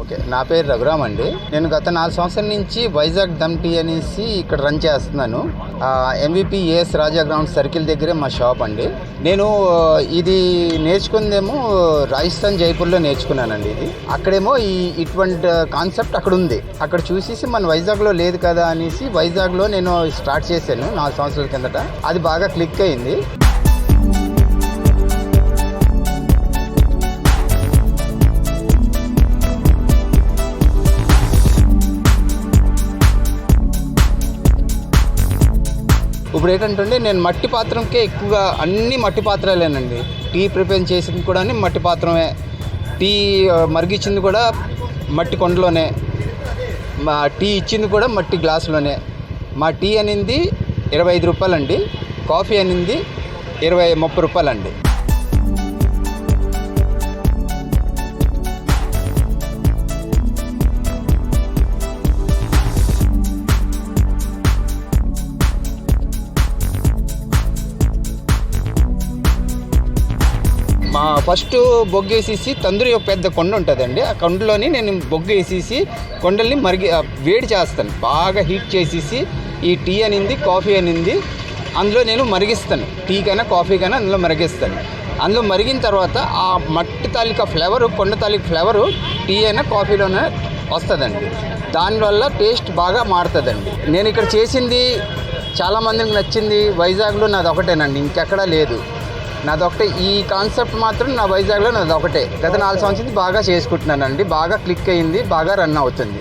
Okay, నా పేరు రఘురామ్ అండి. నేను గత 4 సంవత్సరాల నుంచి వైజాగ్ దమ్ టీ అనేసి ఇక్కడ రన్ చేస్తున్నాను. MVP ఏఎస్ రాజా గ్రౌండ్ సర్కిల్ దగ్గరే మా షాప్ అండి. నేను ఇది నేర్చుకుందేమో రాజస్థాన్ జైపూర్లో నేర్చుకున్నానండి. ఇది అక్కడేమో ఇటువంటి కాన్సెప్ట్ అక్కడ ఉంది. అక్కడ చూసేసి మన వైజాగ్లో లేదు కదా అనేసి వైజాగ్లో నేను స్టార్ట్ చేశాను 4 సంవత్సరాల కిందట. అది బాగా క్లిక్ అయింది. ఇప్పుడు ఏంటంటే నేను మట్టి పాత్రకే ఎక్కువగా అన్ని మట్టి పాత్రలేనండి. టీ ప్రిపేర్ చేసింది కూడా మట్టి పాత్రమే, టీ మరిగించింది కూడా మట్టి కొండలోనే, మా టీ ఇచ్చింది కూడా మట్టి గ్లాసులోనే. మా టీ అనింది 25 రూపాయలండి, కాఫీ అనింది 30 రూపాయలండి. మా ఫస్ట్ బొగ్గు వేసేసి తందూరి ఒక పెద్ద కొండ ఉంటుందండి. ఆ కొండలోని నేను బొగ్గు వేసేసి కొండల్ని వేడి చేస్తాను, బాగా హీట్ చేసేసి ఈ టీ అనింది కాఫీ అనింది అందులో నేను మరిగిస్తాను. టీకైనా కాఫీకైనా అందులో మరిగిస్తాను. అందులో మరిగిన తర్వాత ఆ మట్టి తాలూకా ఫ్లేవరు, కొండ తాలూకా ఫ్లేవరు టీ అయినా కాఫీలోనే వస్తుందండి. దానివల్ల టేస్ట్ బాగా మారుతుందండి. నేను ఇక్కడ చేసింది చాలామందికి నచ్చింది. వైజాగ్లో నాది ఒకటేనండి, ఇంకెక్కడా లేదు. నాదొకటే ఈ కాన్సెప్ట్ మాత్రం నా వైజాగ్లో నాది ఒకటే. గత 4 సంవత్సరాలు బాగా చేసుకుంటున్నానండి. బాగా క్లిక్ అయ్యింది, బాగా రన్ అవుతుంది.